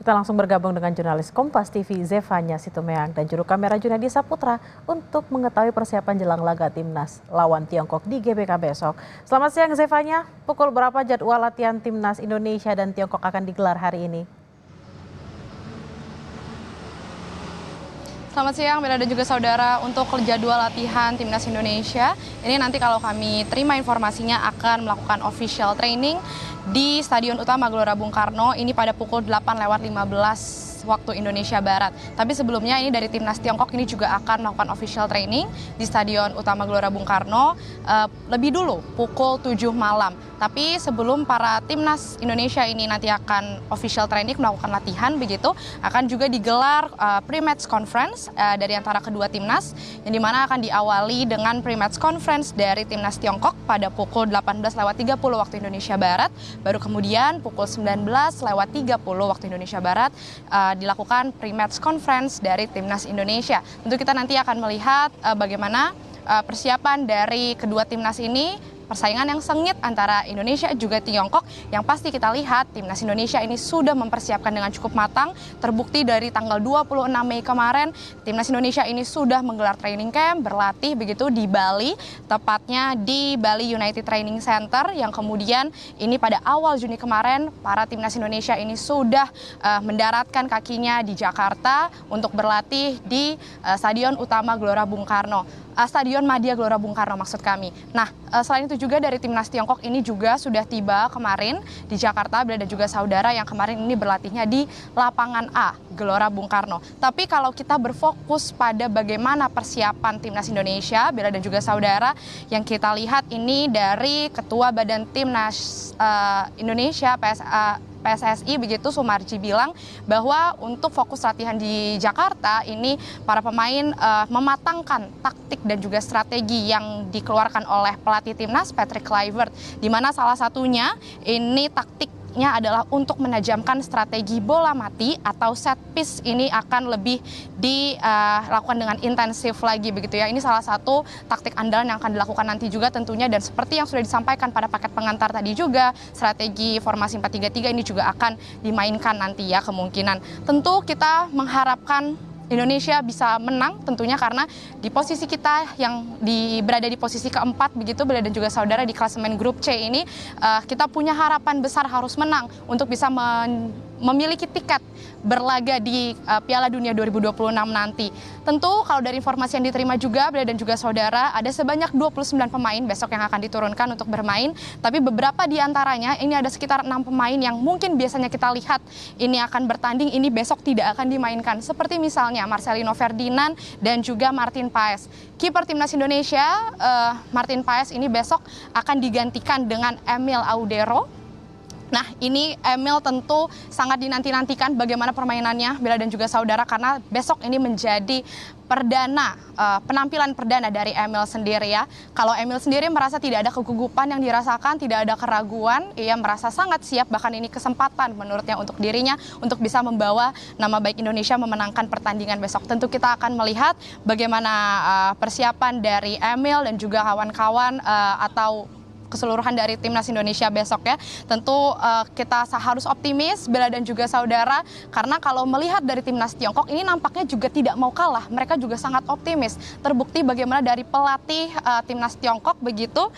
Kita langsung bergabung dengan jurnalis Kompas TV Zefanya Situmeang dan juru kamera Junadi Saputra untuk mengetahui persiapan jelang laga Timnas lawan Tiongkok di GBK besok. Selamat siang Zefanya, pukul berapa jadwal latihan Timnas Indonesia dan Tiongkok akan digelar hari ini? Selamat siang Bella dan juga saudara. Untuk jadwal latihan Timnas Indonesia, ini nanti kalau kami terima informasinya akan melakukan official training di Stadion Utama Gelora Bung Karno ini pada pukul 8:15 waktu Indonesia Barat. Tapi sebelumnya ini dari Timnas Tiongkok ini juga akan melakukan official training di Stadion Utama Gelora Bung Karno lebih dulu pukul 7 malam. Tapi sebelum para Timnas Indonesia ini nanti akan official training melakukan latihan begitu, akan juga digelar pre-match conference dari antara kedua timnas yang dimana akan diawali dengan pre-match conference dari Timnas Tiongkok pada pukul 18:30 waktu Indonesia Barat. Baru kemudian pukul 19:30 waktu Indonesia Barat dilakukan pre-match conference dari Timnas Indonesia. Tentu kita nanti akan melihat bagaimana persiapan dari kedua timnas ini, persaingan yang sengit antara Indonesia juga Tiongkok, yang pasti kita lihat Timnas Indonesia ini sudah mempersiapkan dengan cukup matang. Terbukti dari tanggal 26 Mei kemarin, Timnas Indonesia ini sudah menggelar training camp, berlatih begitu di Bali, tepatnya di Bali United Training Center, yang kemudian ini pada awal Juni kemarin, para Timnas Indonesia ini sudah mendaratkan kakinya di Jakarta untuk berlatih di Stadion Utama Gelora Bung Karno. Stadion Madia Gelora Bung Karno maksud kami. Nah, selain itu juga dari Timnas Tiongkok ini juga sudah tiba kemarin di Jakarta, Bella dan juga saudara, yang kemarin ini berlatihnya di lapangan A Gelora Bung Karno. Tapi kalau kita berfokus pada bagaimana persiapan Timnas Indonesia, Bella dan juga saudara, yang kita lihat ini dari Ketua Badan Timnas Indonesia PSSI begitu Sumarji bilang bahwa untuk fokus latihan di Jakarta ini para pemain mematangkan taktik dan juga strategi yang dikeluarkan oleh pelatih timnas Patrick Kluivert, di mana salah satunya ini taktiknya adalah untuk menajamkan strategi bola mati atau set piece ini akan lebih dilakukan dengan intensif lagi begitu ya. Ini salah satu taktik andalan yang akan dilakukan nanti juga tentunya, dan seperti yang sudah disampaikan pada paket pengantar tadi juga, strategi formasi 4-3-3 ini juga akan dimainkan nanti ya kemungkinan. Tentu kita mengharapkan Indonesia bisa menang tentunya, karena di posisi kita yang berada di posisi keempat begitu Bella dan juga saudara di klasemen grup C ini, kita punya harapan besar harus menang untuk bisa memiliki tiket berlaga di Piala Dunia 2026 nanti. Tentu kalau dari informasi yang diterima juga Bella dan juga saudara, ada sebanyak 29 pemain besok yang akan diturunkan untuk bermain, tapi beberapa di antaranya ini ada sekitar 6 pemain yang mungkin biasanya kita lihat ini akan bertanding, ini besok tidak akan dimainkan. Seperti misalnya Marcelino Ferdinand dan juga Martin Paes. Kiper Timnas Indonesia Martin Paes ini besok akan digantikan dengan Emil Audero. Nah, ini Emil tentu sangat dinanti-nantikan bagaimana permainannya Bella dan juga saudara, karena besok ini menjadi penampilan perdana dari Emil sendiri ya. Kalau Emil sendiri merasa tidak ada kegugupan yang dirasakan, tidak ada keraguan, ia merasa sangat siap, bahkan ini kesempatan menurutnya untuk dirinya untuk bisa membawa nama baik Indonesia memenangkan pertandingan besok. Tentu kita akan melihat bagaimana persiapan dari Emil dan juga kawan-kawan atau keseluruhan dari Timnas Indonesia besok ya. Tentu kita harus optimis Bella dan juga saudara, karena kalau melihat dari Timnas Tiongkok ini nampaknya juga tidak mau kalah. Mereka juga sangat optimis. Terbukti bagaimana dari pelatih Timnas Tiongkok begitu,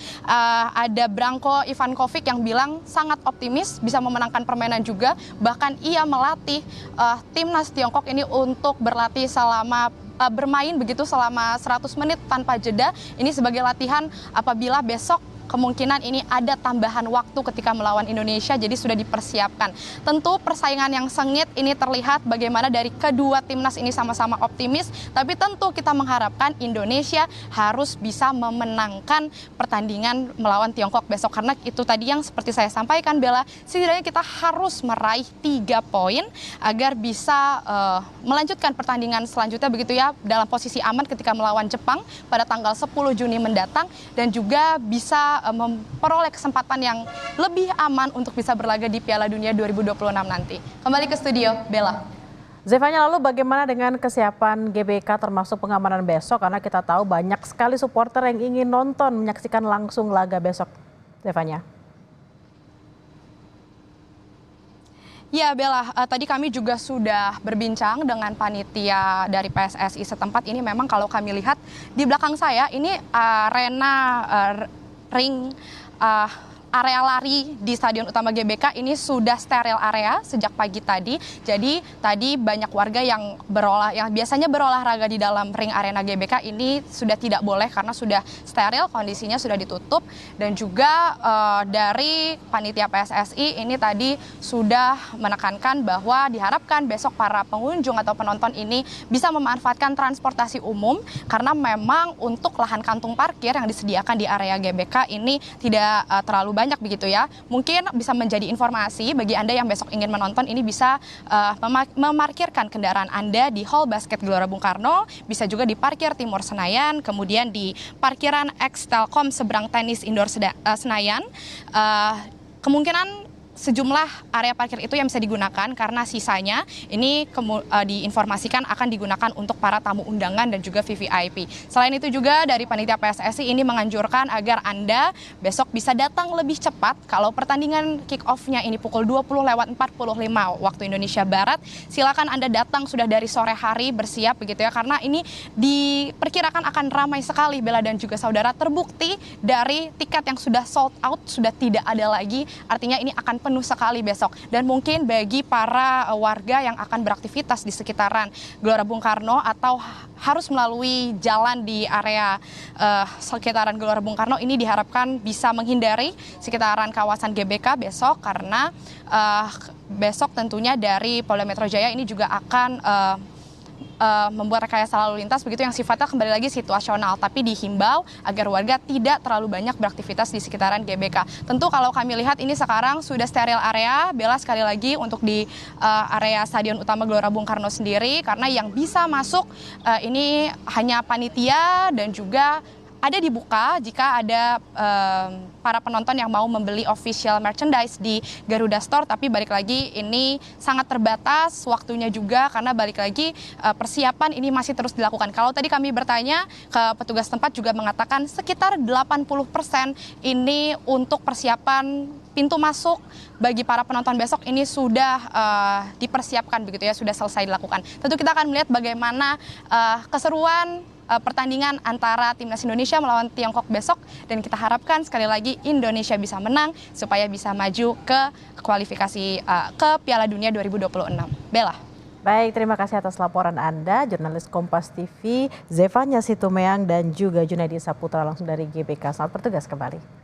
ada Branko Ivankovic yang bilang sangat optimis bisa memenangkan permainan juga. Bahkan ia melatih Timnas Tiongkok ini untuk berlatih selama bermain begitu selama 100 menit tanpa jeda. Ini sebagai latihan apabila besok kemungkinan ini ada tambahan waktu ketika melawan Indonesia, jadi sudah dipersiapkan. Tentu persaingan yang sengit ini terlihat bagaimana dari kedua timnas ini sama-sama optimis, tapi tentu kita mengharapkan Indonesia harus bisa memenangkan pertandingan melawan Tiongkok besok, karena itu tadi yang seperti saya sampaikan Bella, setidaknya kita harus meraih 3 poin agar bisa melanjutkan pertandingan selanjutnya begitu ya, dalam posisi aman ketika melawan Jepang pada tanggal 10 Juni mendatang, dan juga bisa memperoleh kesempatan yang lebih aman untuk bisa berlaga di Piala Dunia 2026 nanti. Kembali ke studio, Bella. Zefanya, lalu bagaimana dengan kesiapan GBK termasuk pengamanan besok? Karena kita tahu banyak sekali supporter yang ingin nonton, menyaksikan langsung laga besok. Zefanya. Ya Bella, tadi kami juga sudah berbincang dengan panitia dari PSSI setempat. Ini memang kalau kami lihat di belakang saya ini arena ring area lari di Stadion Utama GBK ini sudah steril area sejak pagi tadi. Jadi tadi banyak warga yang biasanya berolahraga di dalam ring arena GBK ini sudah tidak boleh karena sudah steril, kondisinya sudah ditutup. Dan juga dari panitia PSSI ini tadi sudah menekankan bahwa diharapkan besok para pengunjung atau penonton ini bisa memanfaatkan transportasi umum karena memang untuk lahan kantung parkir yang disediakan di area GBK ini tidak terlalu banyak begitu ya. Mungkin bisa menjadi informasi bagi Anda yang besok ingin menonton, ini bisa memarkirkan kendaraan Anda di Hall Basket Gelora Bung Karno, bisa juga di parkir Timur Senayan, kemudian di parkiran X Telkom seberang tenis indoor Senayan. Kemungkinan sejumlah area parkir itu yang bisa digunakan karena sisanya ini diinformasikan akan digunakan untuk para tamu undangan dan juga VVIP. Selain itu juga dari panitia PSSI ini menganjurkan agar Anda besok bisa datang lebih cepat. Kalau pertandingan kick off-nya ini pukul 20:45 waktu Indonesia Barat, silakan Anda datang sudah dari sore hari bersiap begitu ya, karena ini diperkirakan akan ramai sekali Bella dan juga saudara. Terbukti dari tiket yang sudah sold out sudah tidak ada lagi, artinya ini akan penuh sekali besok. Dan mungkin bagi para warga yang akan beraktivitas di sekitaran Gelora Bung Karno atau harus melalui jalan di area sekitaran Gelora Bung Karno, ini diharapkan bisa menghindari sekitaran kawasan GBK besok karena besok tentunya dari Polda Metro Jaya ini juga akan membuat rekayasa lalu lintas begitu yang sifatnya kembali lagi situasional, tapi dihimbau agar warga tidak terlalu banyak beraktivitas di sekitaran GBK. Tentu kalau kami lihat ini sekarang sudah steril area, Bella, sekali lagi untuk di area Stadion Utama Gelora Bung Karno sendiri, karena yang bisa masuk ini hanya panitia dan juga ada dibuka jika ada para penonton yang mau membeli official merchandise di Garuda Store, tapi balik lagi ini sangat terbatas waktunya juga karena balik lagi persiapan ini masih terus dilakukan. Kalau tadi kami bertanya ke petugas tempat juga mengatakan sekitar 80% ini untuk persiapan pintu masuk bagi para penonton besok ini sudah dipersiapkan begitu ya, sudah selesai dilakukan. Tentu kita akan melihat bagaimana keseruan pertandingan antara Timnas Indonesia melawan Tiongkok besok, dan kita harapkan sekali lagi Indonesia bisa menang supaya bisa maju ke kualifikasi ke Piala Dunia 2026. Bella. Baik, terima kasih atas laporan Anda, jurnalis Kompas TV Zefanya Situmeang dan juga Junaidi Saputra langsung dari GBK. Selamat bertugas kembali.